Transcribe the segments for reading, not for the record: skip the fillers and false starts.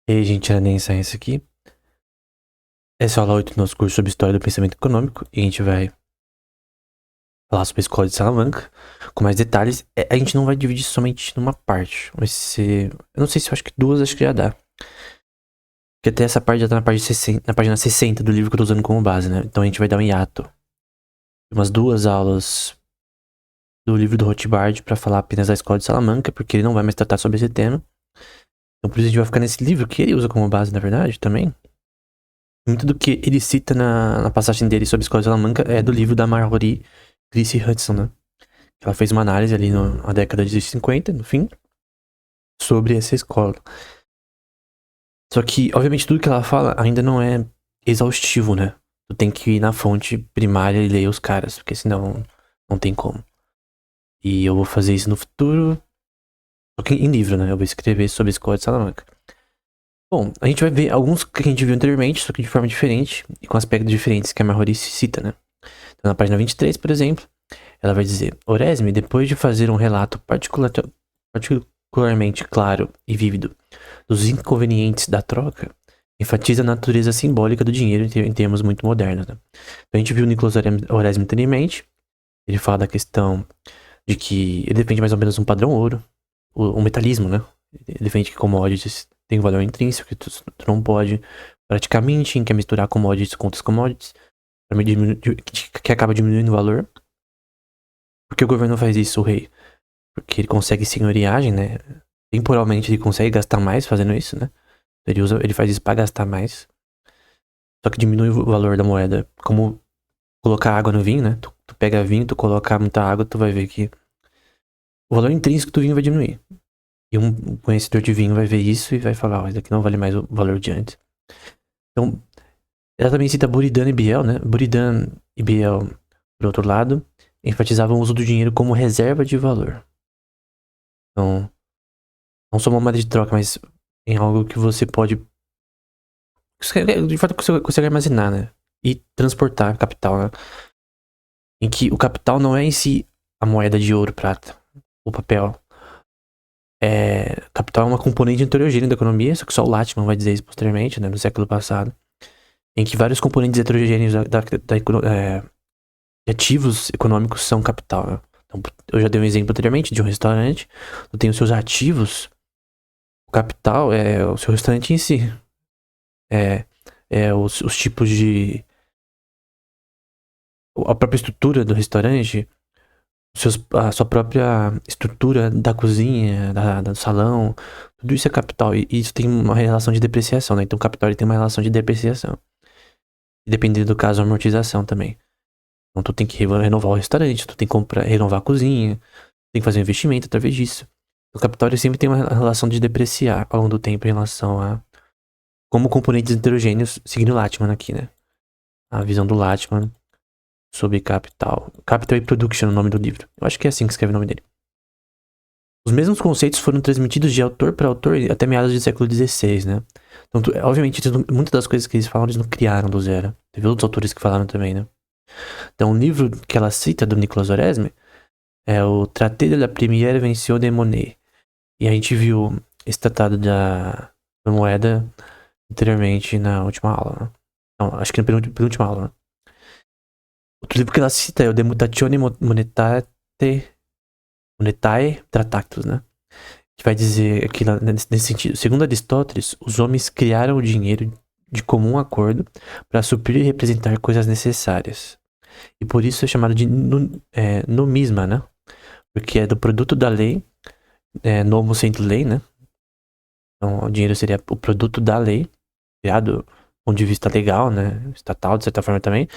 E aí, gente, era nem Science aqui. Essa é a aula 8 do nosso curso sobre História do Pensamento Econômico. E a gente vai falar sobre a Escola de Salamanca com mais detalhes. A gente não vai dividir somente numa parte. Vai ser... Eu não sei se eu acho que duas, acho que já dá. Porque até essa parte já tá na página 60 do livro que eu tô usando como base, né? Então a gente vai dar um hiato de umas duas aulas do livro do Rothbard pra falar apenas da Escola de Salamanca, porque ele não vai mais tratar sobre esse tema. Então por isso a gente vai ficar nesse livro que ele usa como base, na verdade, também. Muito do que ele cita na passagem dele sobre a Escola de Salamanca é do livro da Marjorie Grace Hudson, né? Ela fez uma análise ali na década de 50, no fim, sobre essa escola. Só que, obviamente, tudo que ela fala ainda não é exaustivo, né? Tu tem que ir na fonte primária e ler os caras, porque senão não tem como. E eu vou fazer isso no futuro, só que em livro, né? Eu vou escrever sobre a Escola de Salamanca. Bom, a gente vai ver alguns que a gente viu anteriormente, só que de forma diferente e com aspectos diferentes que a Marjorie cita, né? Então, na página 23, por exemplo, ela vai dizer: Oresme, depois de fazer um relato particularmente claro e vívido dos inconvenientes da troca, enfatiza a natureza simbólica do dinheiro em termos muito modernos. Né? Então, a gente viu o Nicolas Oresme anteriormente. Ele fala da questão de que ele defende mais ou menos um padrão ouro, o metalismo, né? Ele defende que commodities têm valor intrínseco, que tu não pode praticar minting, que é misturar commodities com outras commodities, que acaba diminuindo o valor. Por que o governo faz isso, o rei? Porque ele consegue senhoriagem, né? Temporalmente ele consegue gastar mais fazendo isso, né? Ele faz isso pra gastar mais. Só que diminui o valor da moeda. Como colocar água no vinho, né? Tu pega vinho, tu colocar muita água, tu vai ver que o valor intrínseco do vinho vai diminuir. E um conhecedor de vinho vai ver isso e vai falar, ó, isso aqui não vale mais o valor de antes. Então, ela também cita Buridan e Biel, né? Buridan e Biel, por outro lado, enfatizavam o uso do dinheiro como reserva de valor. Então, não só uma moeda de troca, mas em algo que você pode, de fato, que você consegue armazenar, né? E transportar capital, né? Em que o capital não é em si a moeda de ouro, prata, o papel. Capital é uma componente heterogênea da economia, só que só o Lachman vai dizer isso posteriormente, né? No século passado. Em que vários componentes heterogêneos de ativos econômicos são capital, né? Então, eu já dei um exemplo anteriormente de um restaurante. Tu tem os seus ativos. O capital é o seu restaurante em si. Os tipos de... A própria estrutura do restaurante. A sua própria estrutura da cozinha, do salão. Tudo isso é capital. E isso tem uma relação de depreciação, né? Então o capital ele tem uma relação de depreciação. E dependendo do caso, amortização também. Então tu tem que renovar o restaurante, tu tem que renovar a cozinha, tem que fazer um investimento através disso. O capital ele sempre tem uma relação de depreciar ao longo do tempo em relação a como componentes heterogêneos, seguindo o Lachman aqui, né? A visão do Lachman sobre capital. Capital e Production é o nome do livro. Eu acho que é assim que escreve o nome dele. Os mesmos conceitos foram transmitidos de autor para autor até meados do século XVI, né? Então, obviamente, muitas das coisas que eles falam, eles não criaram do zero. Teve outros autores que falaram também, né? Então, o livro que ela cita do Nicolas Oresme é o Traité de la Première Invention des Monnaies. E a gente viu esse tratado da moeda anteriormente na última aula, né? Não, acho que na penúltima aula, né? Outro livro que ela cita é o De Mutatione Monetae Tractatus, né? Que vai dizer aqui nesse sentido. Segundo Aristóteles, os homens criaram o dinheiro de comum acordo para suprir e representar coisas necessárias. E por isso é chamado de nomisma, né? Porque é do produto da lei, nomo sendo lei, né? Então o dinheiro seria o produto da lei, criado do ponto de vista legal, né? Estatal, de certa forma também,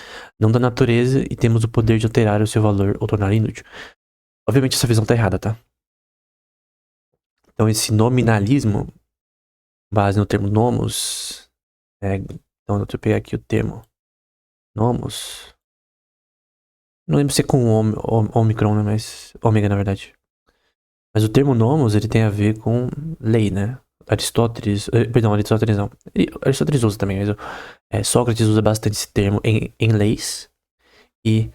não da natureza, e temos o poder de alterar o seu valor ou torná-lo inútil. Obviamente essa visão tá errada, tá? Então esse nominalismo, base no termo nomos, então deixa eu pegar aqui o termo nomos. Não lembro se é com ômicron, né? Mas ômega, na verdade. Mas o termo nomos, ele tem a ver com lei, né? Aristóteles não. Aristóteles usa também, mas Sócrates usa bastante esse termo em leis e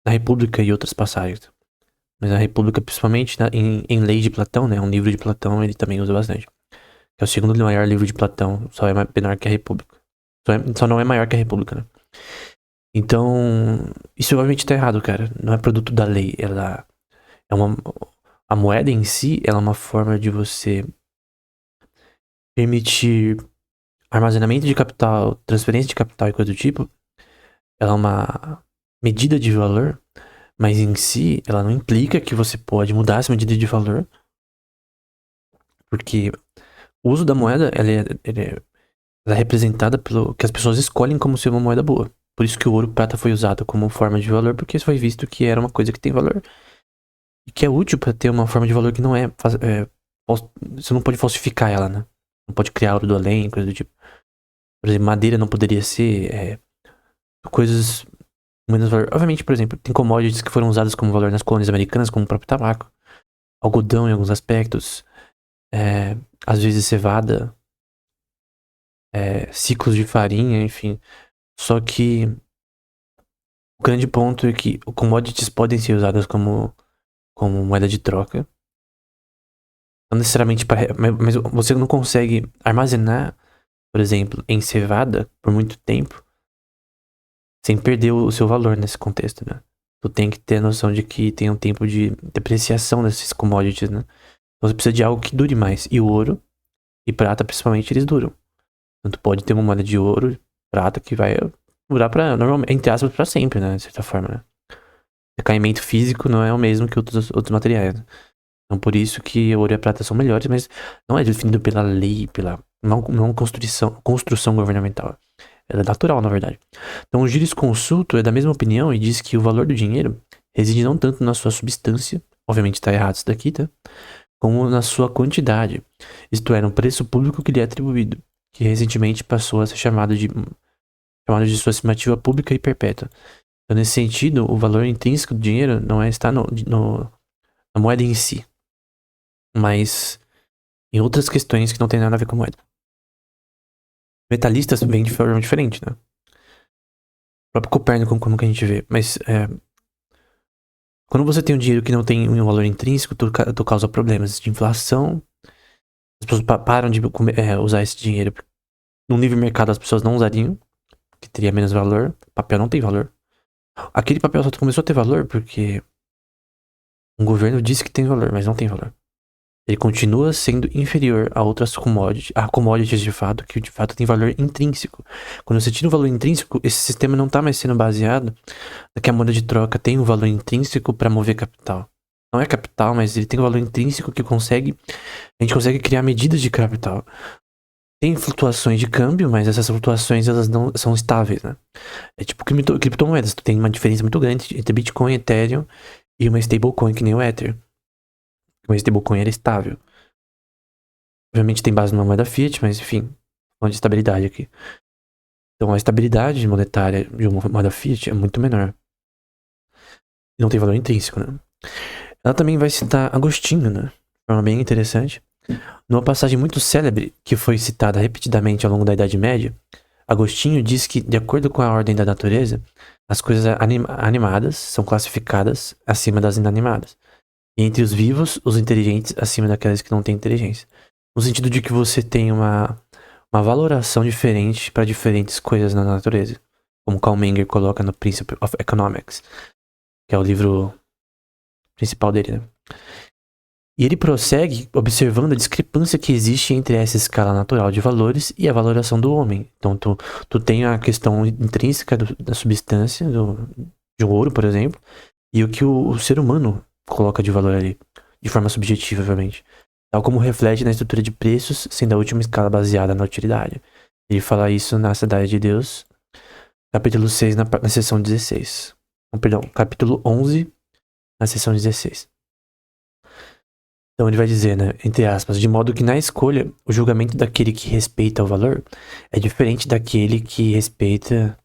na República e outras passagens. Mas na República, principalmente em Leis de Platão, né? Um livro de Platão, ele também usa bastante. que é o segundo maior livro de Platão, só é menor que a República. Só não é maior que a República, né? Então, isso obviamente tá errado, cara. Não é produto da lei. Ela é uma. A moeda em si, ela é uma forma de você permitir armazenamento de capital, transferência de capital e coisa do tipo. Ela é uma medida de valor, mas em si, ela não implica que você pode mudar essa medida de valor. Porque o uso da moeda, ela é representada pelo que as pessoas escolhem como ser uma moeda boa. Por isso que o ouro prata foi usado como forma de valor, porque foi visto que era uma coisa que tem valor e que é útil para ter uma forma de valor que não você não pode falsificar ela, né? Não pode criar ouro do além, coisa do tipo. Por exemplo, madeira não poderia ser coisas com menos valor. Obviamente, por exemplo, tem commodities que foram usadas como valor nas colônias americanas, como o próprio tabaco, algodão em alguns aspectos, às vezes cevada, ciclos de farinha, enfim. Só que o grande ponto é que commodities podem ser usadas como moeda de troca. Não necessariamente para. Mas você não consegue armazenar, por exemplo, em cevada por muito tempo sem perder o seu valor nesse contexto, né? Tu tem que ter a noção de que tem um tempo de depreciação desses commodities, né? Então você precisa de algo que dure mais. E o ouro e prata, principalmente, eles duram. Então tu pode ter uma moeda de ouro, prata, que vai durar normalmente, entre aspas, pra sempre, né? De certa forma, né? Decaimento físico não é o mesmo que outros materiais, né? Então por isso que ouro e a prata são melhores, mas não é definido pela lei, pela não construção governamental. Ela é natural, na verdade. Então o jurisconsulto é da mesma opinião e diz que o valor do dinheiro reside não tanto na sua substância, obviamente está errado isso daqui, tá? Como na sua quantidade, isto é, no preço público que lhe é atribuído, que recentemente passou a ser chamado de sua estimativa pública e perpétua. Então, nesse sentido, o valor intrínseco do dinheiro não está na moeda em si, mas em outras questões que não tem nada a ver com moeda. Metalistas vêm de forma diferente, né? O próprio Copérnico, como que a gente vê. Mas quando você tem um dinheiro que não tem um valor intrínseco, tu causa problemas de inflação. As pessoas param de usar esse dinheiro. No livre mercado as pessoas não usariam, que teria menos valor. Papel não tem valor. Aquele papel só começou a ter valor porque um governo disse que tem valor, mas não tem valor. Ele continua sendo inferior a outras commodities de fato, que de fato tem valor intrínseco. Quando você tira o valor intrínseco, esse sistema não está mais sendo baseado na que a moeda de troca tem um valor intrínseco para mover capital. Não é capital, mas ele tem um valor intrínseco que a gente consegue criar medidas de capital. Tem flutuações de câmbio, mas essas flutuações elas não são estáveis, né? É tipo criptomoedas, tu tem uma diferença muito grande entre Bitcoin, Ethereum e uma stablecoin que nem o Ether. Uma stablecoin era estável. Obviamente tem base numa moeda fiat, mas enfim, falando de estabilidade aqui. Então a estabilidade monetária de uma moeda fiat é muito menor. E não tem valor intrínseco, né? Ela também vai citar Agostinho, né? De forma bem interessante. Numa passagem muito célebre, que foi citada repetidamente ao longo da Idade Média, Agostinho diz que, de acordo com a ordem da natureza, as coisas animadas são classificadas acima das inanimadas. E entre os vivos, os inteligentes acima daqueles que não têm inteligência. No sentido de que você tem uma valoração diferente para diferentes coisas na natureza. Como Karl Menger coloca no Principle of Economics, que é o livro principal dele, né? E ele prossegue observando a discrepância que existe entre essa escala natural de valores e a valoração do homem. Então, tu tem a questão intrínseca da substância, de um ouro, por exemplo, e o que o ser humano coloca de valor ali, de forma subjetiva, obviamente. Tal como reflete na estrutura de preços, sendo a última escala baseada na utilidade. Ele fala isso na Cidade de Deus, capítulo 6, na seção 16. Perdão, capítulo 11, na seção 16. Então ele vai dizer, né, entre aspas, de modo que na escolha, o julgamento daquele que respeita o valor é diferente daquele que respeita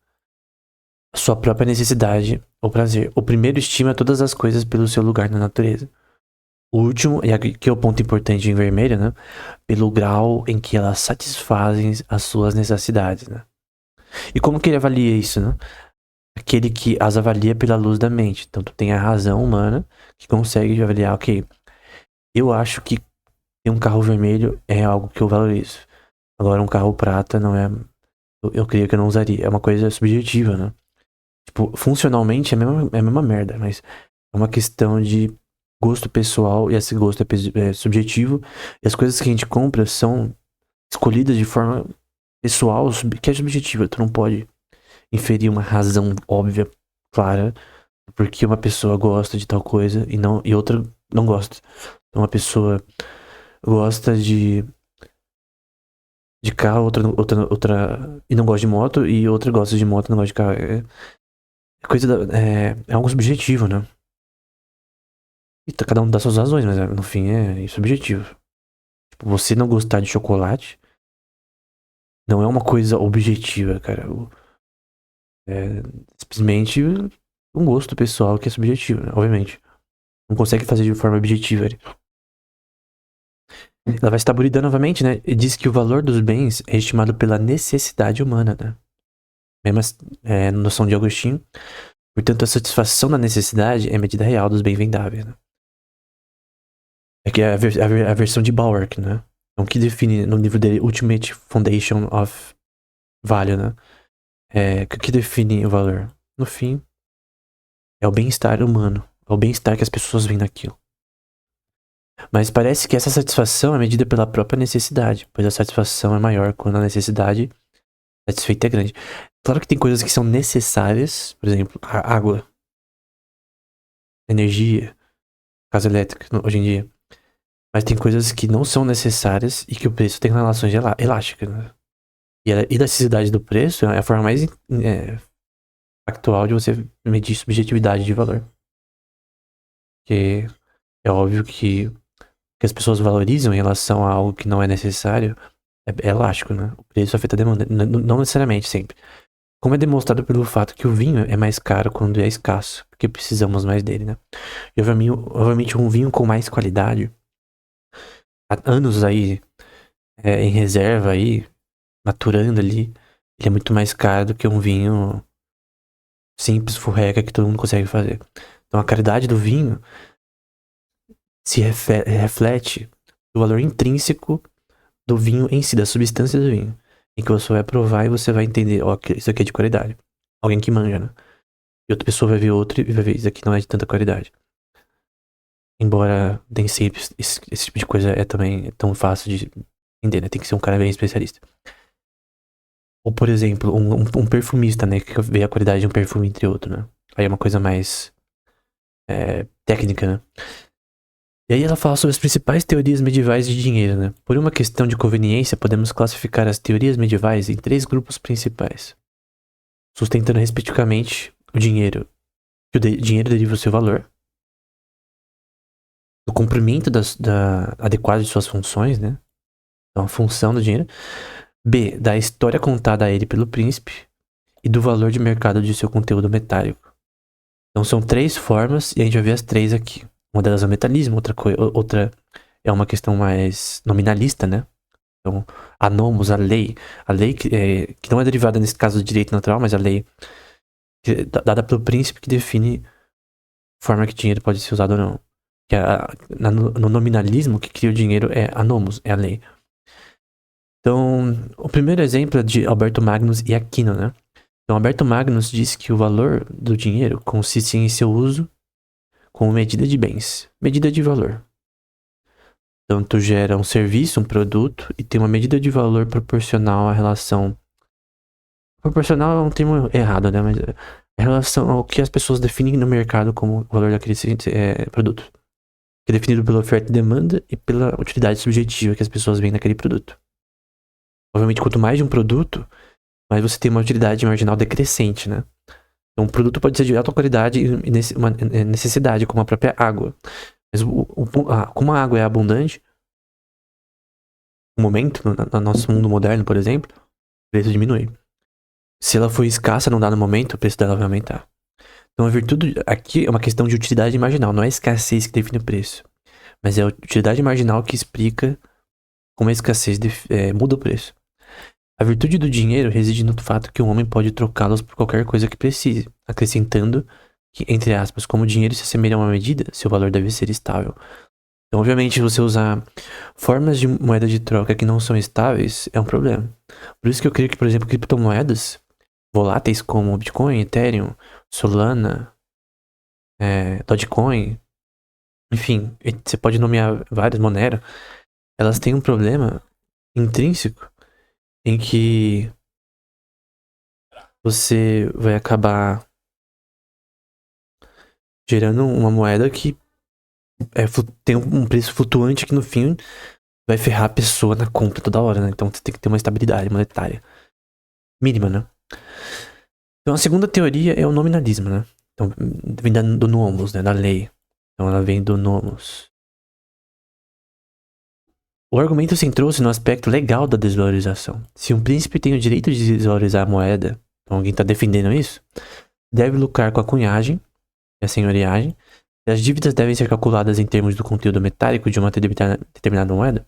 a sua própria necessidade ou prazer. O primeiro estima todas as coisas pelo seu lugar na natureza. O último, e aqui é o ponto importante em vermelho, né, pelo grau em que elas satisfazem as suas necessidades, né. E como que ele avalia isso, né? Aquele que as avalia pela luz da mente. Então tu tem a razão humana que consegue avaliar, ok, eu acho que ter um carro vermelho é algo que eu valorizo. Agora, um carro prata não é. Eu creio que eu não usaria. É uma coisa subjetiva, né? Tipo, funcionalmente é a mesma merda, mas é uma questão de gosto pessoal e esse gosto é subjetivo. E as coisas que a gente compra são escolhidas de forma pessoal, que é subjetiva. Tu não pode inferir uma razão óbvia, clara, porque uma pessoa gosta de tal coisa e outra não gosta. Então, uma pessoa gosta de carro, outra e não gosta de moto, e outra gosta de moto e não gosta de carro. É algo subjetivo, né? E cada um dá suas razões, mas no fim é subjetivo. Tipo, você não gostar de chocolate não é uma coisa objetiva, cara. É simplesmente um gosto pessoal que é subjetivo, né? Obviamente. Não consegue fazer de forma objetiva. Ela vai estar buridando novamente, né? E diz que o valor dos bens é estimado pela necessidade humana, né? Mesma noção de Agostinho. Portanto, a satisfação da necessidade é a medida real dos bens vendáveis, né? É que é a versão de Bauer, né? Então, que define no livro dele Ultimate Foundation of Value, né? O que define o valor? No fim, é o bem-estar humano. É o bem-estar que as pessoas veem naquilo. Mas parece que essa satisfação é medida pela própria necessidade, pois a satisfação é maior quando a necessidade satisfeita é grande. Claro que tem coisas que são necessárias, por exemplo, a água, energia, casa elétrica, hoje em dia. Mas tem coisas que não são necessárias e que o preço tem relações elásticas, né? E a elasticidade do preço é a forma mais factual de você medir subjetividade de valor. Porque é óbvio que as pessoas valorizam em relação a algo que não é necessário é elástico, né? O preço afeta a demanda, não necessariamente sempre. Como é demonstrado pelo fato que o vinho é mais caro quando é escasso, porque precisamos mais dele, né? E obviamente um vinho com mais qualidade, há anos aí em reserva aí, maturando ali, ele é muito mais caro do que um vinho simples, furreca, que todo mundo consegue fazer. Então a qualidade do vinho se reflete no valor intrínseco do vinho em si, da substância do vinho. Em que você vai provar e você vai entender, ó, isso aqui é de qualidade. Alguém que manja, né? E outra pessoa vai ver outro e vai ver, isso aqui não é de tanta qualidade. Embora nem sempre esse tipo de coisa é também tão fácil de entender, né? Tem que ser um cara bem especialista. Ou, por exemplo, um perfumista, né? Que vê a qualidade de um perfume entre outro, né? Aí é uma coisa mais técnica, né? E aí ela fala sobre as principais teorias medievais de dinheiro, né? Por uma questão de conveniência, podemos classificar as teorias medievais em 3 grupos principais, sustentando respectivamente o dinheiro, que o dinheiro deriva o seu valor, do cumprimento adequado de suas funções, né? Então, a função do dinheiro. B, da história contada a ele pelo príncipe e do valor de mercado de seu conteúdo metálico. Então, são 3 formas e a gente vai ver as 3 aqui. Uma delas é o metalismo, outra é uma questão mais nominalista, né? Então, a nomos, a lei que não é derivada nesse caso do direito natural, mas a lei dada pelo príncipe que define a forma que dinheiro pode ser usado ou não. Que no nominalismo, que cria o dinheiro é a nomos, é a lei. Então, o primeiro exemplo é de Alberto Magnus e Aquino, né? Então, Alberto Magnus diz que o valor do dinheiro consiste em seu uso como medida de bens, medida de valor. Então, tu gera um serviço, um produto, e tem uma medida de valor proporcional à relação. Proporcional é um termo errado, né? Mas em relação ao que as pessoas definem no mercado como o valor daquele produto. Que é definido pela oferta e demanda e pela utilidade subjetiva que as pessoas veem naquele produto. Obviamente, quanto mais de um produto, mais você tem uma utilidade marginal decrescente, né? Então, um produto pode ser de alta qualidade e uma necessidade, como a própria água. Mas como a água é abundante, no momento, no nosso mundo moderno, por exemplo, o preço diminui. Se ela for escassa num dado momento, o preço dela vai aumentar. Então, a virtude aqui é uma questão de utilidade marginal, não é a escassez que define o preço. Mas é a utilidade marginal que explica como a escassez muda o preço. A virtude do dinheiro reside no fato que um homem pode trocá-los por qualquer coisa que precise, acrescentando que, entre aspas, como o dinheiro se assemelha a uma medida, seu valor deve ser estável. Então, obviamente, você usar formas de moeda de troca que não são estáveis é um problema. Por isso que eu creio que, por exemplo, criptomoedas voláteis como Bitcoin, Ethereum, Solana, Dogecoin, enfim, você pode nomear várias Monero, elas têm um problema intrínseco em que você vai acabar gerando uma moeda que tem um preço flutuante que no fim vai ferrar a pessoa na compra toda hora, né? Então você tem que ter uma estabilidade monetária mínima, né? Então a segunda teoria é o nominalismo, né? Então vem do nomos, né? Da lei. Então ela vem do nomos. O argumento centrou-se no aspecto legal da desvalorização. Se um príncipe tem o direito de desvalorizar a moeda, então alguém está defendendo isso, deve lucrar com a cunhagem e a senhoriagem, e as dívidas devem ser calculadas em termos do conteúdo metálico de uma determinada moeda,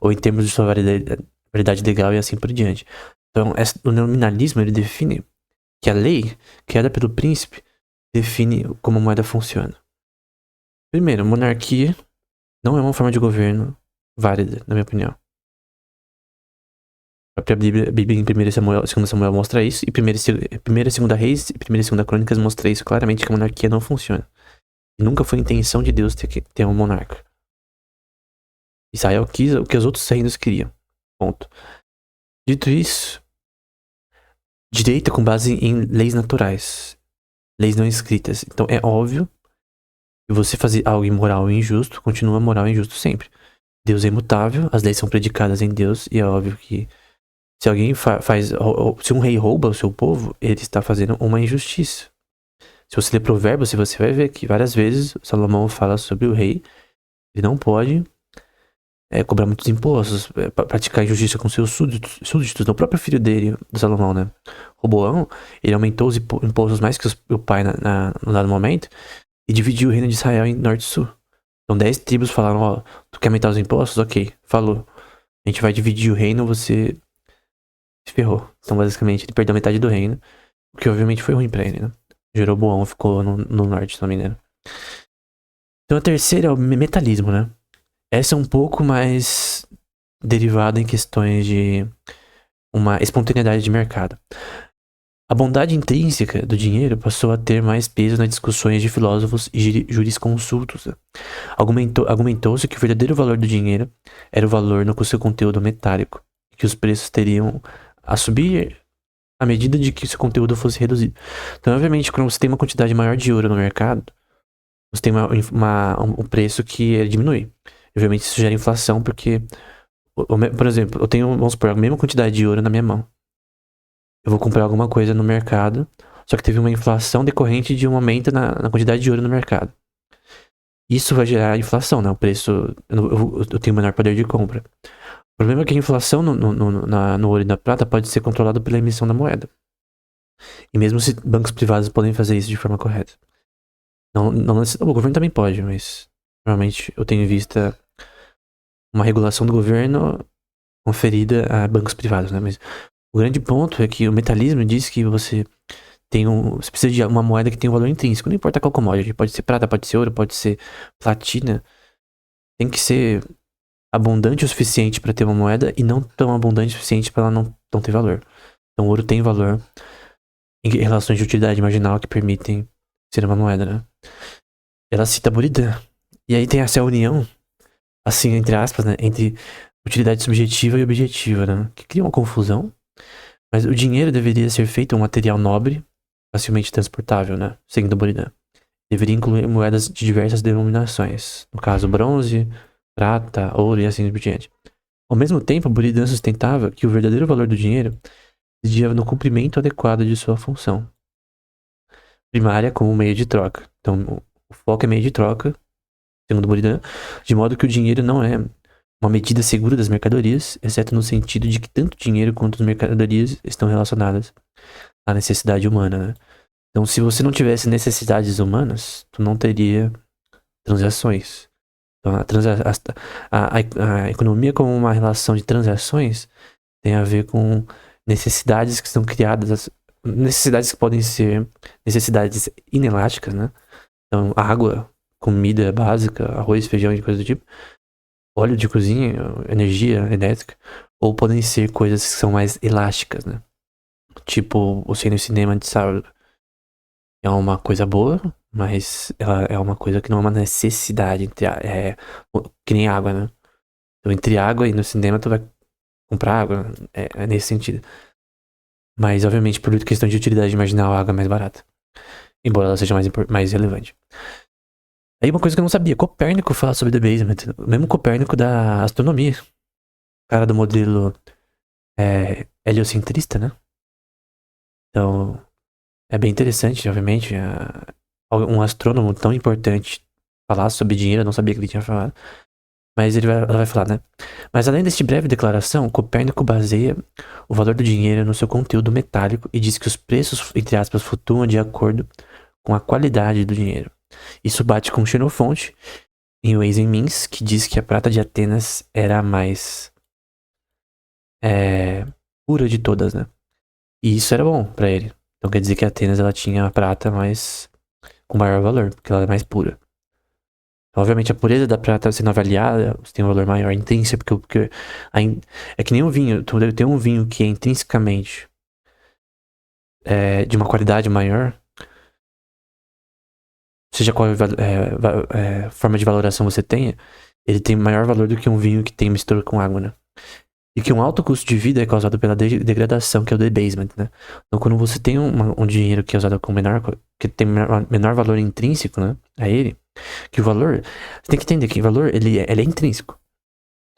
ou em termos de sua variedade legal e assim por diante. Então, o nominalismo ele define que a lei, criada pelo príncipe, define como a moeda funciona. Primeiro, monarquia não é uma forma de governo válida, na minha opinião. A própria Bíblia em 1 Samuel, 2 Samuel mostra isso, e 1 e 2 Reis e 1 e 2 Crônicas mostra isso claramente, que a monarquia não funciona. E nunca foi intenção de Deus ter um monarca. Israel quis o que os outros reinos queriam. Ponto. Dito isso, direito é com base em leis naturais, leis não escritas. Então é óbvio que você fazer algo imoral ou injusto continua moral e injusto sempre. Deus é imutável, as leis são predicadas em Deus, e é óbvio que se alguém se um rei rouba o seu povo, ele está fazendo uma injustiça. Se você ler Provérbios, você vai ver que várias vezes Salomão fala sobre o rei, ele não pode cobrar muitos impostos, praticar injustiça com seus súditos. O próprio filho dele, do Salomão, né? Roboão, ele aumentou os impostos mais que o pai no dado momento e dividiu o reino de Israel em norte e sul. Então 10 tribos falaram, ó, tu quer aumentar os impostos? Ok, falou. A gente vai dividir o reino, você se ferrou. Então basicamente ele perdeu metade do reino, o que obviamente foi ruim pra ele, né? Jeroboão ficou no norte, se não me engano. Então a terceira é o metalismo, né? Essa é um pouco mais derivada em questões de uma espontaneidade de mercado. A bondade intrínseca do dinheiro passou a ter mais peso nas discussões de filósofos e jurisconsultos. Argumentou-se que o verdadeiro valor do dinheiro era o valor no seu conteúdo metálico, que os preços teriam a subir à medida de que seu conteúdo fosse reduzido. Então, obviamente, quando você tem uma quantidade maior de ouro no mercado, você tem um preço que diminui. Obviamente, isso gera inflação, porque, por exemplo, eu tenho, vamos supor, a mesma quantidade de ouro na minha mão. Eu vou comprar alguma coisa no mercado, só que teve uma inflação decorrente de um aumento na quantidade de ouro no mercado. Isso vai gerar inflação, né? O preço, eu tenho menor poder de compra. O problema é que a inflação no ouro e na prata pode ser controlada pela emissão da moeda. E mesmo se bancos privados podem fazer isso de forma correta. O governo também pode, mas normalmente eu tenho em vista uma regulação do governo conferida a bancos privados, né? Mas o grande ponto é que o metalismo diz que você precisa de uma moeda que tem um valor intrínseco. Não importa qual commodity, pode ser prata, pode ser ouro, pode ser platina. Tem que ser abundante o suficiente para ter uma moeda e não tão abundante o suficiente para ela não ter valor. Então o ouro tem valor em relações de utilidade marginal que permitem ser uma moeda, né? Ela cita Buridan. E aí tem essa união, assim, entre aspas, né? Entre utilidade subjetiva e objetiva, né? Que cria uma confusão. Mas o dinheiro deveria ser feito um material nobre, facilmente transportável, né? Seguindo Buridan. Deveria incluir moedas de diversas denominações. No caso, bronze, prata, ouro e assim por diante. Ao mesmo tempo, Buridan sustentava que o verdadeiro valor do dinheiro residia no cumprimento adequado de sua função primária como meio de troca. Então, o foco é meio de troca, segundo Buridan, de modo que o dinheiro não é uma medida segura das mercadorias, exceto no sentido de que tanto dinheiro quanto as mercadorias estão relacionadas à necessidade humana, né? Então, se você não tivesse necessidades humanas, tu não teria transações. Então, a economia como uma relação de transações tem a ver com necessidades que são criadas, necessidades que podem ser necessidades inelásticas, né? Então, água comida básica, arroz, feijão e coisa do tipo, óleo de cozinha, energia elétrica, ou podem ser coisas que são mais elásticas, né? Tipo, você ir no cinema de sábado é uma coisa boa, mas ela é uma coisa que não é uma necessidade, que nem água, né? Então, entre água e no cinema, tu vai comprar água, é nesse sentido. Mas, obviamente, por questão de utilidade marginal, a água é mais barata. Embora ela seja mais relevante. Aí uma coisa que eu não sabia, Copérnico fala sobre The Basement. O mesmo Copérnico da astronomia. O cara do modelo heliocentrista, né? Então, é bem interessante, obviamente. Um astrônomo tão importante falar sobre dinheiro, eu não sabia que ele tinha falado. Mas ela vai falar, né? Mas além deste breve declaração, Copérnico baseia o valor do dinheiro no seu conteúdo metálico e diz que os preços, entre aspas, flutuam de acordo com a qualidade do dinheiro. Isso bate com Xenofonte em Ways and Means, que diz que a prata de Atenas era a mais pura de todas, né? E isso era bom pra ele. Então quer dizer que Atenas ela tinha a prata mais com maior valor, porque ela é mais pura. Obviamente a pureza da prata sendo avaliada tem um valor maior intrínseco, porque é que nem um vinho. Tu deve ter um vinho que é intrinsecamente de uma qualidade maior, seja qual forma de valoração você tenha, ele tem maior valor do que um vinho que tem mistura com água, né? E que um alto custo de vida é causado pela degradação, que é o debasement, né? Então, quando você tem um dinheiro que é usado com que tem menor valor intrínseco, né? A ele, que o valor, você tem que entender que o valor, ele é intrínseco.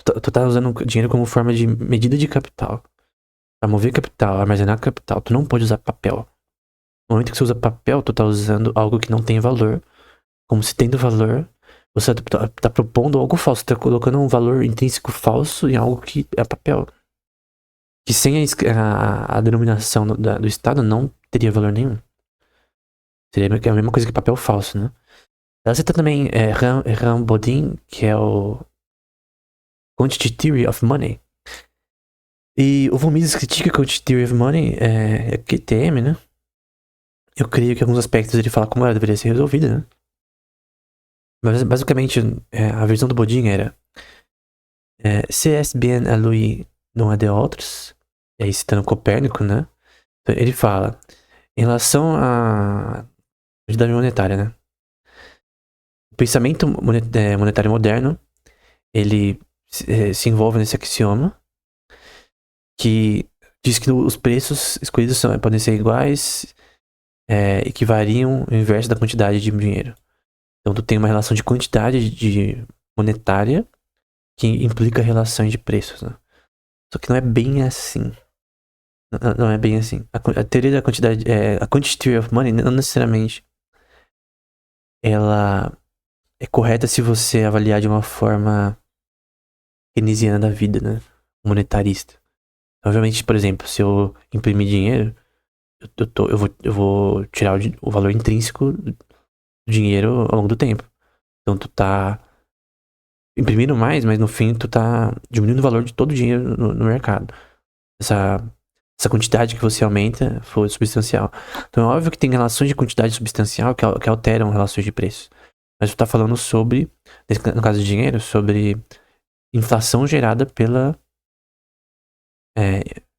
Tu tá usando o dinheiro como forma de medida de capital. Pra mover capital, armazenar capital. Tu não pode usar papel. No momento que você usa papel, tu tá usando algo que não tem valor. Como se tendo valor, você tá propondo algo falso. Tá colocando um valor intrínseco falso em algo que é papel. Que sem a denominação do Estado não teria valor nenhum. Seria a mesma coisa que papel falso, né? Ela cita também Bodin, que é o Quantity Theory of Money. E o Von Mises critica Quantity Theory of Money, QTM, né? Eu creio que em alguns aspectos ele fala como ela deveria ser resolvida, né? Mas basicamente a versão do Bodin era CS bien à lui non a de outros. E aí citando Copérnico, né? Então, ele fala, em relação à quantidade monetária, né? O pensamento monetário moderno, ele se envolve nesse axioma que diz que os preços escolhidos podem ser iguais e que variam o inverso da quantidade de dinheiro. Então tu tem uma relação de quantidade de monetária que implica relações de preços, né? Só que não é bem assim. Não é bem assim. A teoria da quantidade, a Quantity Theory of Money, não necessariamente ela é correta se você avaliar de uma forma keynesiana da vida, né? Monetarista. Obviamente, por exemplo, se eu imprimir dinheiro, eu vou tirar o valor intrínseco do dinheiro ao longo do tempo. Então tu tá imprimindo mais, mas no fim tu tá diminuindo o valor de todo o dinheiro no mercado. Essa quantidade que você aumenta foi substancial. Então é óbvio que tem relações de quantidade substancial que alteram relações de preço. Mas tu tá falando sobre, no caso de dinheiro, sobre inflação gerada pela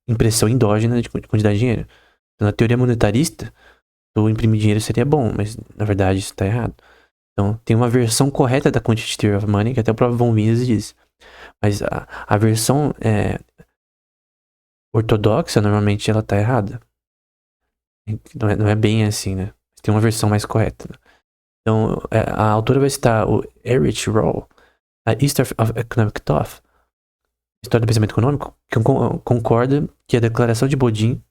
impressão endógena de quantidade de dinheiro. Então, na teoria monetarista, tu imprimir dinheiro seria bom, mas na verdade isso tá errado. Então, tem uma versão correta da Quantity Theory of Money, que até o próprio Von Mises diz. Mas a versão ortodoxa, normalmente, ela tá errada. Não é bem assim, né? Tem uma versão mais correta. Né? Então, a autora vai citar o Erich Roll, a History of Economic Thought, História do Pensamento Econômico, que concorda que a declaração de Bodin,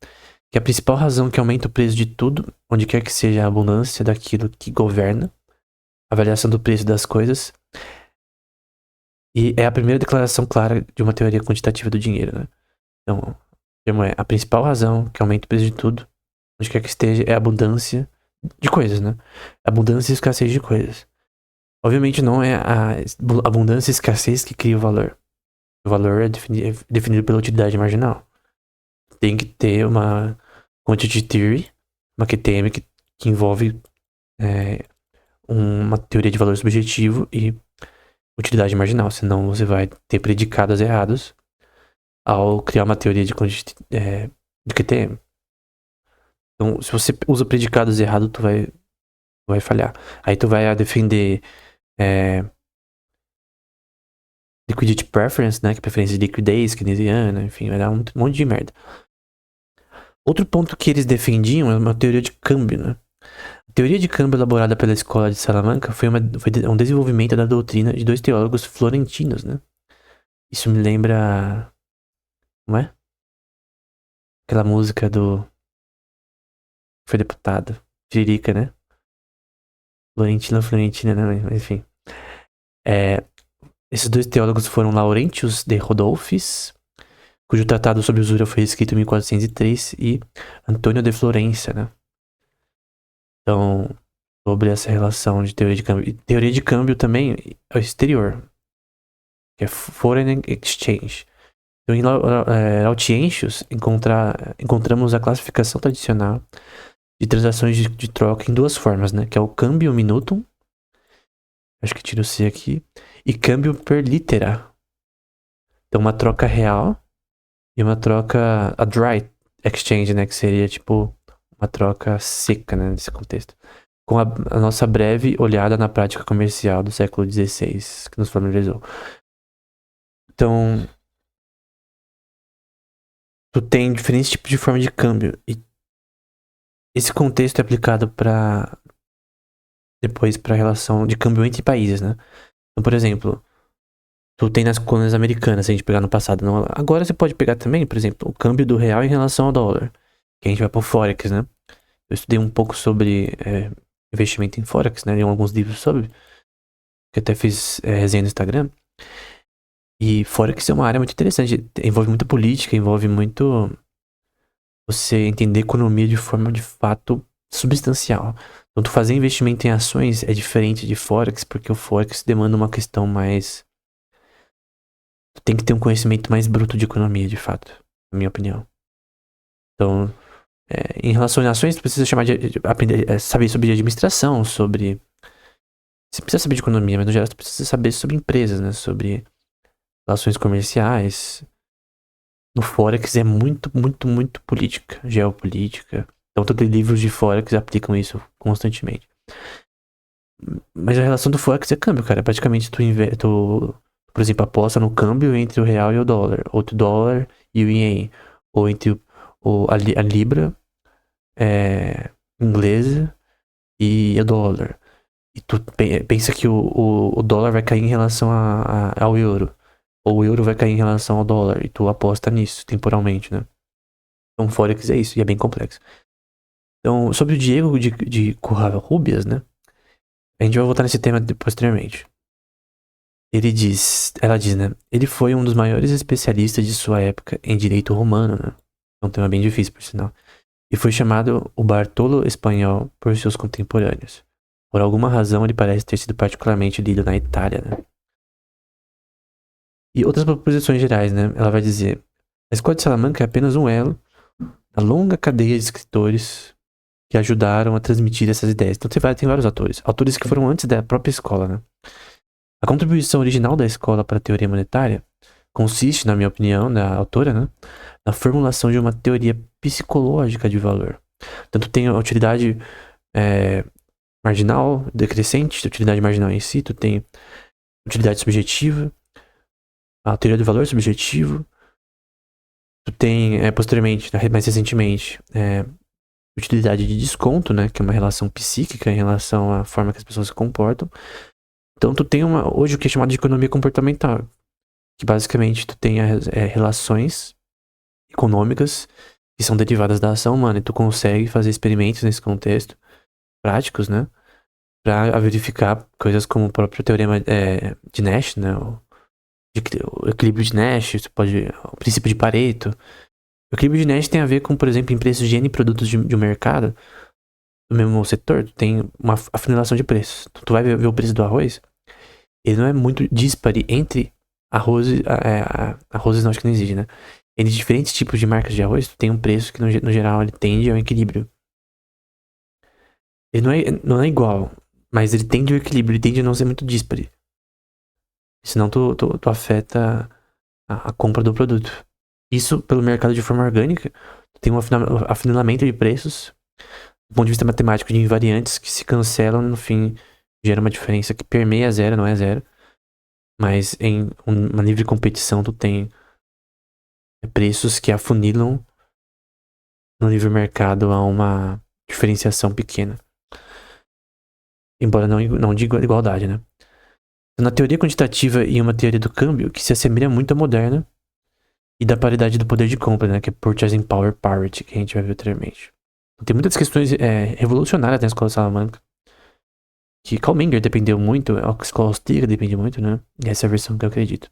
que a principal razão que aumenta o preço de tudo, onde quer que seja a abundância daquilo que governa, a variação do preço das coisas, e é a primeira declaração clara de uma teoria quantitativa do dinheiro, né? Então, a principal razão que aumenta o preço de tudo, onde quer que esteja, é a abundância de coisas, né? Abundância e escassez de coisas. Obviamente não é a abundância e escassez que cria o valor. O valor é definido pela utilidade marginal. Tem que ter uma quantity theory, uma QTM que envolve uma teoria de valor subjetivo e utilidade marginal, senão você vai ter predicados errados ao criar uma teoria de QTM. Então, se você usa predicados errados, tu vai falhar. Aí tu vai defender liquidity preference, né? Que é preferência de liquidez, keynesiana, enfim, vai dar um monte de merda. Outro ponto que eles defendiam é uma teoria de câmbio, né? A teoria de câmbio elaborada pela escola de Salamanca foi um desenvolvimento da doutrina de dois teólogos florentinos, né? Isso me lembra... Como é? Aquela música do... Foi deputado. Tiririca, né? Florentina, né? Enfim. Esses dois teólogos foram Laurentius de Rodolphus, cujo tratado sobre usura foi escrito em 1403, e Antônio de Florença, né? Então, sobre essa relação de teoria de câmbio. E teoria de câmbio também é o exterior, que é Foreign Exchange. Então, em Laurentius, encontramos a classificação tradicional de transações de troca em duas formas, né? Que é o câmbio minutum, acho que tiro o C aqui, e câmbio per litera. Então, uma troca real e uma troca, a dry exchange, né? Que seria tipo uma troca seca, né? Nesse contexto. Com a nossa breve olhada na prática comercial do século XVI, que nos familiarizou. Então, tu tem diferentes tipos de forma de câmbio. E esse contexto é aplicado depois para a relação de câmbio entre países, né? Então, por exemplo, tu tem nas colônias americanas, se a gente pegar no passado. Não, agora você pode pegar também, por exemplo, o câmbio do real em relação ao dólar. Que a gente vai pro Forex, né? Eu estudei um pouco sobre investimento em Forex, né? Em alguns livros sobre. Que até fiz resenha no Instagram. E Forex é uma área muito interessante. Envolve muita política, envolve muito você entender economia de forma de fato substancial. Então, tu fazer investimento em ações é diferente de Forex, porque o Forex demanda uma questão mais. Tu tem que ter um conhecimento mais bruto de economia, de fato, na minha opinião. Então, em relação às ações, tu precisa aprender, saber sobre administração, sobre. Você precisa saber de economia, mas no geral tu precisa saber sobre empresas, né? Sobre relações comerciais. No Forex é muito, muito, muito política, geopolítica. Então, todos os livros de Forex aplicam isso constantemente. Mas a relação do Forex é câmbio, cara. Praticamente tu, por exemplo, aposta no câmbio entre o real e o dólar. Ou o dólar e o ien. Ou entre a libra inglesa e o dólar. E tu pensa que o dólar vai cair em relação ao euro. Ou o euro vai cair em relação ao dólar. E tu aposta nisso, temporalmente, né? Então, Forex é isso, e é bem complexo. Então, sobre o Diego de Covarrubias, né? A gente vai voltar nesse tema posteriormente. Ela diz, né? Ele foi um dos maiores especialistas de sua época em direito romano, né? É um tema bem difícil, por sinal. E foi chamado o Bartolo Espanhol por seus contemporâneos. Por alguma razão, ele parece ter sido particularmente lido na Itália, né? E outras proposições gerais, né? Ela vai dizer: a Escola de Salamanca é apenas um elo na longa cadeia de escritores que ajudaram a transmitir essas ideias. Então tem vários autores que foram antes da própria escola, né? A contribuição original da escola para a teoria monetária consiste, na minha opinião, da autora, né, na formulação de uma teoria psicológica de valor. Tanto tem a utilidade marginal decrescente, a utilidade marginal em si, tu tem utilidade subjetiva, a teoria do valor subjetivo, tu tem, posteriormente, mais recentemente, utilidade de desconto, né, que é uma relação psíquica em relação à forma que as pessoas se comportam. Então tu tem hoje o que é chamado de economia comportamental, que basicamente tu tem relações econômicas que são derivadas da ação humana, e tu consegue fazer experimentos nesse contexto, práticos, né, para verificar coisas como o próprio teorema de Nash, né, o equilíbrio de Nash, o princípio de Pareto. O equilíbrio de Nash tem a ver com, por exemplo, em preços de N produtos de um mercado, do mesmo setor, tu tem uma afunilação de preços. Tu vai ver o preço do arroz, ele não é muito díspare entre arrozes, não, acho que não existe, né? Entre diferentes tipos de marcas de arroz, tu tem um preço que no geral ele tende ao equilíbrio. Ele não é igual. Mas ele tende ao equilíbrio, ele tende a não ser muito díspare. Senão tu afeta a compra do produto. Isso, pelo mercado de forma orgânica, tem um afunilamento de preços, do ponto de vista matemático, de invariantes que se cancelam, no fim, gera uma diferença que permeia zero, não é zero. Mas em uma livre competição, tu tem preços que afunilam no livre mercado a uma diferenciação pequena. Embora não de igualdade, né? Na teoria quantitativa e uma teoria do câmbio que se assemelha muito à moderna e da paridade do poder de compra, né? Que é Purchasing Power Parity, que a gente vai ver anteriormente. Tem muitas questões revolucionárias na escola de Salamanca. Que Karl Menger dependeu muito, a escola austríaca depende muito, né? E essa é a versão que eu acredito.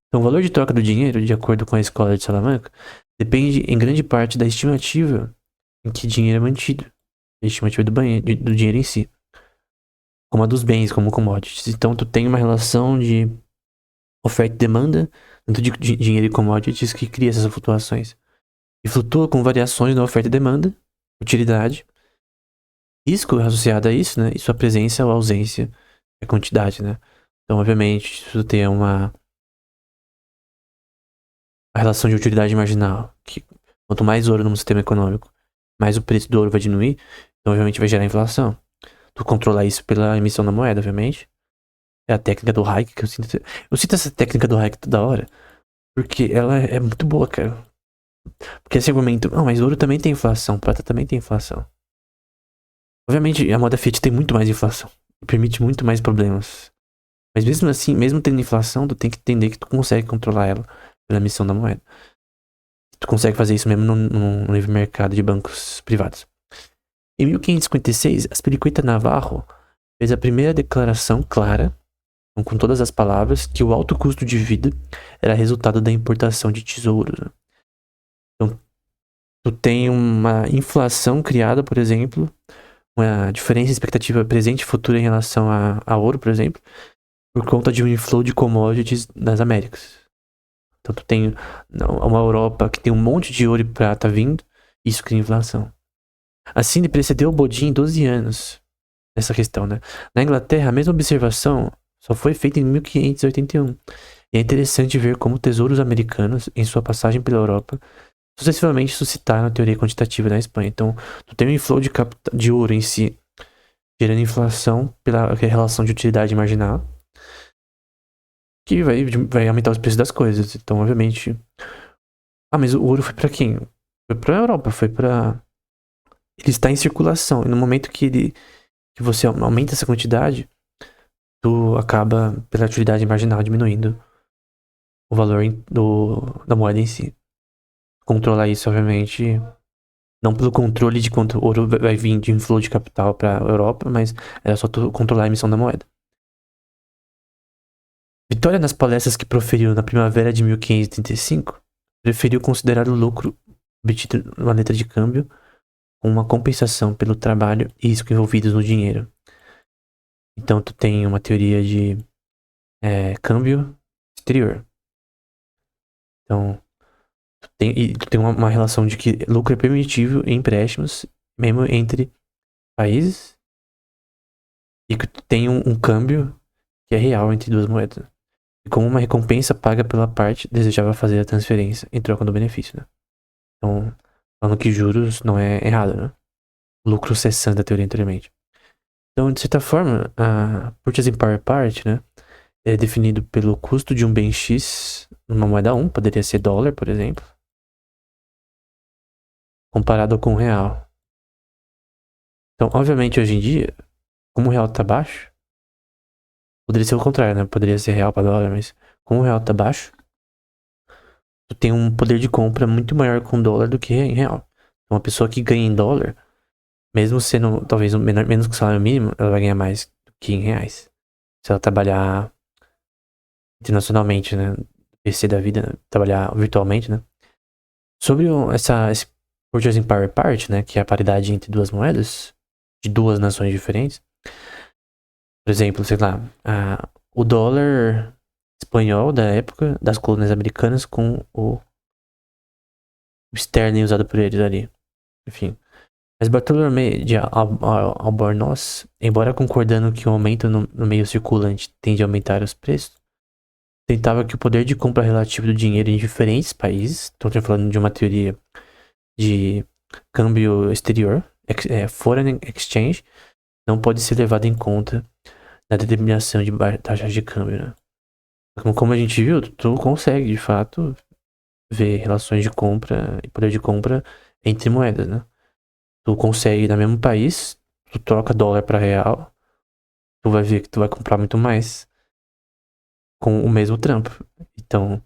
Então, o valor de troca do dinheiro, de acordo com a escola de Salamanca, depende em grande parte da estimativa em que dinheiro é mantido. A estimativa do dinheiro em si. Como a dos bens, como commodities. Então, tu tem uma relação de oferta e demanda dentro de dinheiro e commodities que cria essas flutuações. E flutua com variações na oferta e demanda, utilidade, risco associado a isso, né? E sua presença ou ausência é quantidade, né? Então, obviamente, se tu tem uma relação de utilidade marginal, que quanto mais ouro no sistema econômico, mais o preço do ouro vai diminuir, então, obviamente, vai gerar inflação. Tu controlar isso pela emissão da moeda, obviamente. É a técnica do Hayek que eu sinto. Eu sinto essa técnica do Hayek toda hora, porque ela é muito boa, cara. Porque esse argumento, mas ouro também tem inflação, prata também tem inflação. Obviamente, a moeda fiat tem muito mais inflação. Permite muito mais problemas. Mas mesmo assim, mesmo tendo inflação, tu tem que entender que tu consegue controlar ela pela emissão da moeda. Tu consegue fazer isso mesmo no livre mercado de bancos privados. Em 1556, Aspilicueta Navarro fez a primeira declaração clara, com todas as palavras, que o alto custo de vida era resultado da importação de tesouros. Então, tu tem uma inflação criada, por exemplo, uma diferença de expectativa presente e futura em relação a ouro, por exemplo, por conta de um inflow de commodities das Américas. Então tu tem uma Europa que tem um monte de ouro e prata vindo, isso cria inflação. Assim, ele precedeu o Bodin em 12 anos nessa questão, né? Na Inglaterra, a mesma observação só foi feita em 1581. E é interessante ver como tesouros americanos, em sua passagem pela Europa, sucessivamente suscitaram a teoria quantitativa na Espanha. Então, tu tem um inflow de ouro em si, gerando inflação pela relação de utilidade marginal, que vai aumentar os preços das coisas. Então, obviamente... mas o ouro foi pra quem? Foi pra Europa, foi pra... Ele está em circulação. E no momento que você aumenta essa quantidade, tu acaba, pela utilidade marginal, diminuindo o valor da moeda em si. Controlar isso, obviamente, não pelo controle de quanto ouro vai vir de inflow de capital pra Europa, mas era só tu controlar a emissão da moeda. Vitória nas palestras que proferiu na primavera de 1535, preferiu considerar o lucro obtido na letra de câmbio como uma compensação pelo trabalho e risco envolvidos no dinheiro. Então tu tem uma teoria de câmbio exterior. Então tu tem uma relação de que lucro é permitível em empréstimos, mesmo entre países, e que tu tem um câmbio que é real entre duas moedas. E como uma recompensa paga pela parte desejava fazer a transferência em troca do benefício, né? Então, falando que juros não é errado, né? Lucro cessante da teoria anteriormente. Então, de certa forma, a Purchasing Power Part, né, é definido pelo custo de um bem X numa moeda 1, poderia ser dólar, por exemplo, comparado com o real. Então, obviamente, hoje em dia, como o real tá baixo, poderia ser o contrário, né? Poderia ser real para dólar, mas como o real tá baixo, tu tem um poder de compra muito maior com dólar do que em real. Uma pessoa que ganha em dólar, mesmo sendo talvez menos que o salário mínimo, ela vai ganhar mais do que em reais. Se ela trabalhar internacionalmente, né? PC da vida, né? Trabalhar virtualmente, né? Sobre esse Purchasing Power Part, né? Que é a paridade entre duas moedas, de duas nações diferentes. Por exemplo, sei lá, o dólar espanhol da época das colônias americanas com o sterling usado por eles ali. Enfim. Mas Bartolomé de Albornoz, embora concordando que o aumento no meio circulante tende a aumentar os preços, tentava que o poder de compra relativo do dinheiro em diferentes países, estou falando de uma teoria de câmbio exterior, foreign exchange, não pode ser levado em conta na determinação de taxas de câmbio, né? Como a gente viu, tu consegue, de fato, ver relações de compra e poder de compra entre moedas, né? Tu consegue, no mesmo país, tu troca dólar para real, tu vai ver que tu vai comprar muito mais com o mesmo trampo. Então,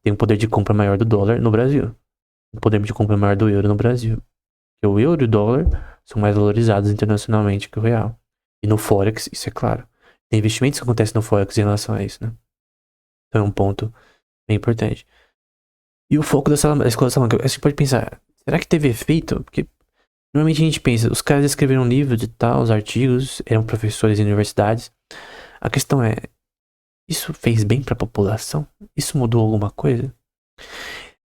tem um poder de compra maior do dólar no Brasil. Um poder de compra maior do euro no Brasil. Porque o euro e o dólar são mais valorizados internacionalmente que o real. E no Forex, isso é claro. Tem investimentos que acontecem no Forex em relação a isso, né? Então é um ponto bem importante. E o foco da escola Salamanca, você pode pensar, será que teve efeito? Porque normalmente a gente pensa, os caras escreveram livros e tal, os artigos, eram professores em universidades. A questão é, isso fez bem para a população? Isso mudou alguma coisa?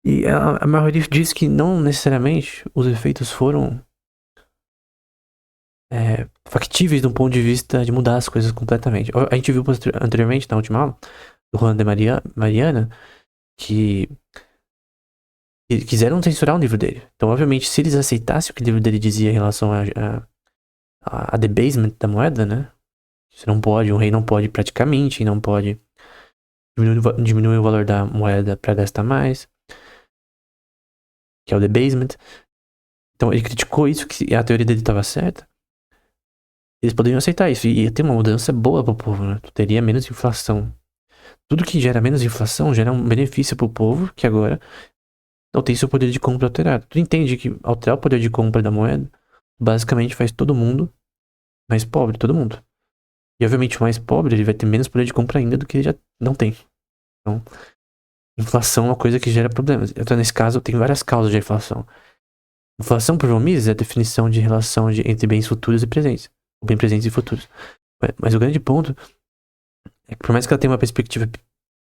E a maioria diz que não necessariamente os efeitos foram factíveis de um ponto de vista de mudar as coisas completamente. A gente viu anteriormente, na última aula, do Juan de Mariana, que quiseram censurar o livro dele. Então, obviamente, se eles aceitassem o que o livro dele dizia em relação a debasement da moeda, né? Você não pode, um rei não pode praticamente, não pode diminuir o valor da moeda para gastar mais, que é o debasement. Então, ele criticou isso, que a teoria dele estava certa. Eles poderiam aceitar isso e ia ter uma mudança boa pro povo, né? Tu teria menos inflação. Tudo que gera menos inflação gera um benefício pro povo que agora não tem seu poder de compra alterado. Tu entende que alterar o poder de compra da moeda basicamente faz todo mundo mais pobre, todo mundo. E obviamente o mais pobre ele vai ter menos poder de compra ainda do que ele já não tem. Então, inflação é uma coisa que gera problemas. Então, nesse caso, tem várias causas de inflação. Inflação por Mises é a definição de relação entre bens futuros e presentes. Ou bem presentes e futuros. Mas o grande ponto é que por mais que ela tenha uma perspectiva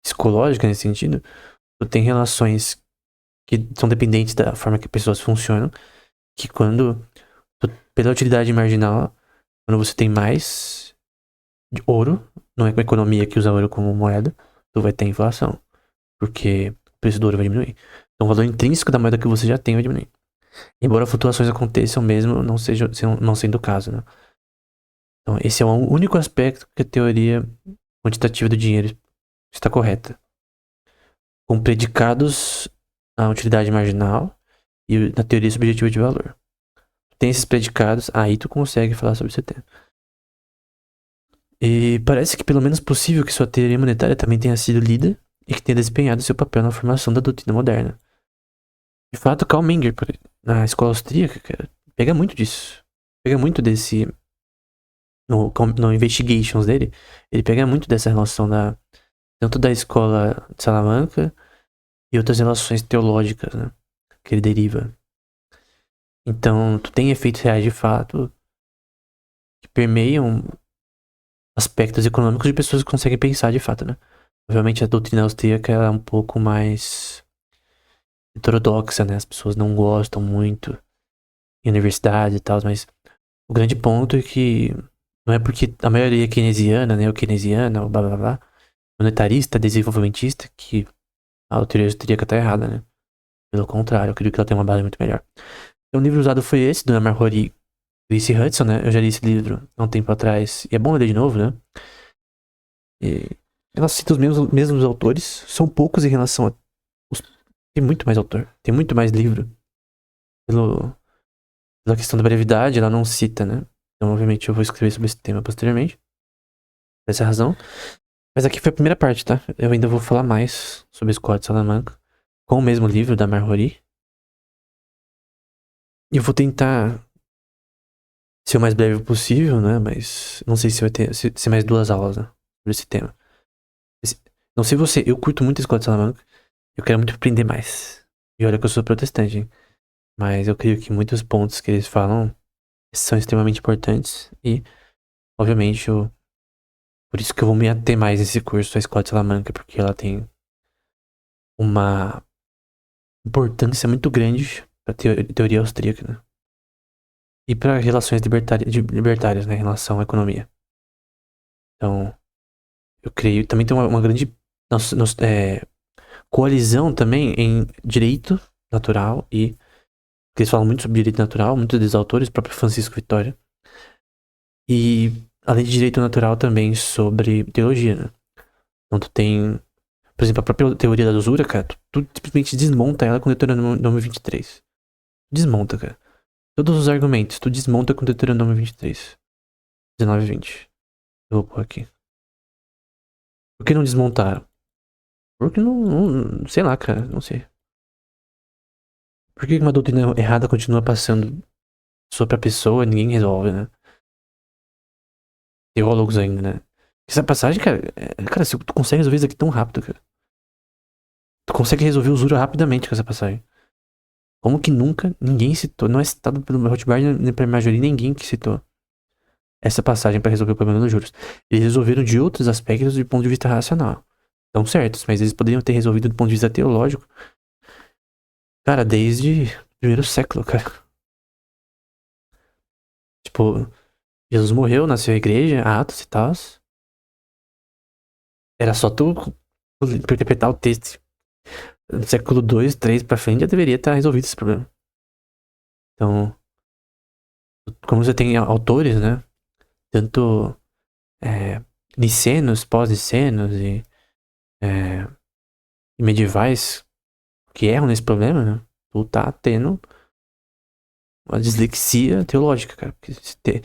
psicológica nesse sentido, tu tem relações que são dependentes da forma que pessoas funcionam, que pela utilidade marginal, quando você tem mais de ouro, não é uma economia que usa ouro como moeda, tu vai ter inflação, porque o preço do ouro vai diminuir. Então o valor intrínseco da moeda que você já tem vai diminuir. Embora flutuações aconteçam mesmo não sendo o caso, né? Então esse é o único aspecto que a teoria quantitativa do dinheiro está correta. Com predicados na utilidade marginal e na teoria subjetiva de valor. Tem esses predicados, aí tu consegue falar sobre esse tema. E parece que pelo menos possível que sua teoria monetária também tenha sido lida e que tenha desempenhado seu papel na formação da doutrina moderna. De fato, Karl Menger, na escola austríaca, cara, pega muito disso. Pega muito desse... No Investigations dele, ele pega muito dessa relação tanto da escola de Salamanca e outras relações teológicas, né? Que ele deriva. Então, tu tem efeitos reais de fato que permeiam aspectos econômicos de pessoas que conseguem pensar de fato, né? Obviamente a doutrina austríaca é um pouco mais heterodoxa, né? As pessoas não gostam muito em universidade e tal, mas o grande ponto é que não é porque a maioria é keynesiana, né? Ou keynesiana, ou blá blá blá, monetarista, desenvolvimentista, que a teoria austríaca tá errada, né? Pelo contrário, eu acredito que ela tem uma base muito melhor. Então, o livro usado foi esse, do Marjorie Grace Hudson, né? Eu já li esse livro há um tempo atrás, e é bom ler de novo, né? E ela cita os mesmos autores, são poucos em relação a. Tem muito mais autor, tem muito mais livro. Pela questão da brevidade, ela não cita, né? Então, obviamente, eu vou escrever sobre esse tema posteriormente. Por essa razão. Mas aqui foi a primeira parte, tá? Eu ainda vou falar mais sobre a escola de Salamanca, com o mesmo livro da Marjorie. E eu vou tentar ser o mais breve possível, né? Mas não sei se vai ter ser mais 2 aulas, né? Sobre esse tema. Não sei você, eu curto muito a escola de Salamanca. Eu quero muito aprender mais. E olha que eu sou protestante, hein? Mas eu creio que muitos pontos que eles falam são extremamente importantes. E, obviamente, por isso que eu vou me ater mais nesse curso, a escola de Salamanca, porque ela tem uma importância muito grande pra teoria austríaca, né? e para relações libertárias, né, em relação à economia. Então, eu creio também tem uma grande coalizão também em direito natural e porque eles falam muito sobre direito natural, muitos dos autores, o próprio Francisco Vitória. E além de direito natural também sobre teologia, né? Então tu tem, por exemplo, a própria teoria da usura, cara, tu simplesmente desmonta ela com Deuteronômio 23. Desmonta, cara. Todos os argumentos, tu desmonta com Deuteronômio 23. 19 e 20. Eu vou pôr aqui. Por que não desmontaram? Porque não sei lá, cara, não sei. Por que uma doutrina errada continua passando sobre a pessoa e ninguém resolve, né? Teólogos ainda, né? Essa passagem, cara, cara, tu consegue resolver isso aqui tão rápido, cara. Tu consegue resolver usura rapidamente com essa passagem. Como que nunca ninguém citou, não é citado pelo Rothbard nem pela maioria, ninguém que citou essa passagem pra resolver o problema dos juros. Eles resolveram de outros aspectos do ponto de vista racional. Estão certos, mas eles poderiam ter resolvido do ponto de vista teológico, cara, desde o primeiro século, cara. Tipo, Jesus morreu, nasceu a igreja, Atos e tal. Era só tu interpretar o texto. No século 2, 3 pra frente já deveria estar resolvido esse problema. Então, como você tem autores, né? Tanto nicenos, pós-nicenos e medievais que erram nesse problema, né? Tu tá tendo uma dislexia teológica, cara. Porque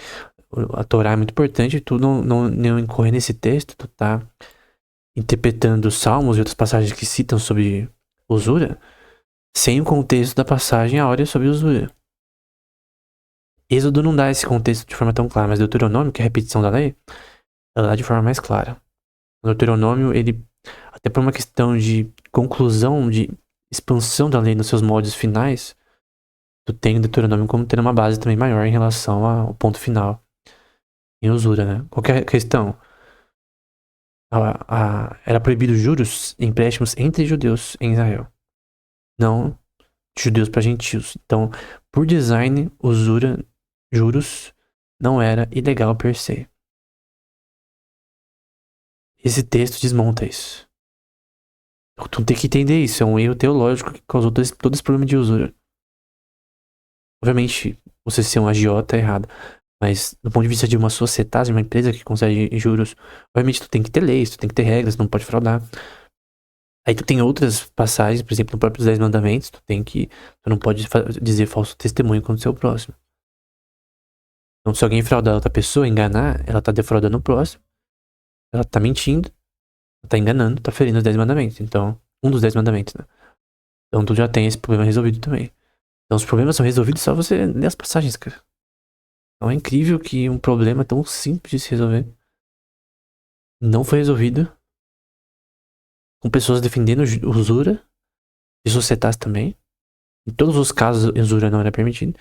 a Torá é muito importante, tu não incorrer nesse texto, tu tá interpretando os salmos e outras passagens que citam sobre usura sem o contexto da passagem áurea sobre usura. Êxodo não dá esse contexto de forma tão clara, mas Deuteronômio, que é a repetição da lei, ela dá de forma mais clara. O Deuteronômio, ele, até por uma questão de conclusão, de expansão da lei nos seus moldes finais, tu tem o Deuteronômio como tendo uma base também maior em relação ao ponto final em usura, né? Qualquer questão. Era proibido juros e empréstimos entre judeus em Israel. Não de judeus para gentios. Então, por design, usura, juros, não era ilegal per se. Esse texto desmonta isso. Tu tem que entender isso. É um erro teológico que causou todo esse problema de usura. Obviamente, você ser um agiota é errado. Mas, do ponto de vista de uma sociedade, de uma empresa que consegue juros, obviamente tu tem que ter leis, tu tem que ter regras, não pode fraudar. Aí tu tem outras passagens, por exemplo, no próprio 10 mandamentos, tu não pode dizer falso testemunho contra o seu próximo. Então, se alguém fraudar outra pessoa, enganar, ela tá defraudando o próximo, ela tá mentindo, ela tá enganando, tá ferindo os 10 mandamentos. Então, um dos 10 mandamentos, né? Então tu já tem esse problema resolvido também. Então os problemas são resolvidos só você ler as passagens, cara. Então é incrível que um problema tão simples de se resolver não foi resolvido com pessoas defendendo usura e societais também. Em todos os casos, usura não era permitida.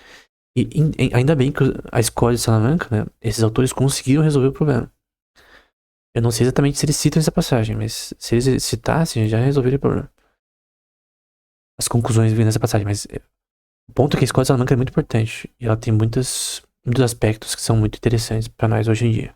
E ainda bem que a escola de Salamanca, né, esses autores conseguiram resolver o problema. Eu não sei exatamente se eles citam essa passagem, mas se eles citassem, já resolveria o problema. As conclusões vêm nessa passagem, mas o ponto é que a escola de Salamanca é muito importante. E ela tem muitos aspectos que são muito interessantes para nós hoje em dia.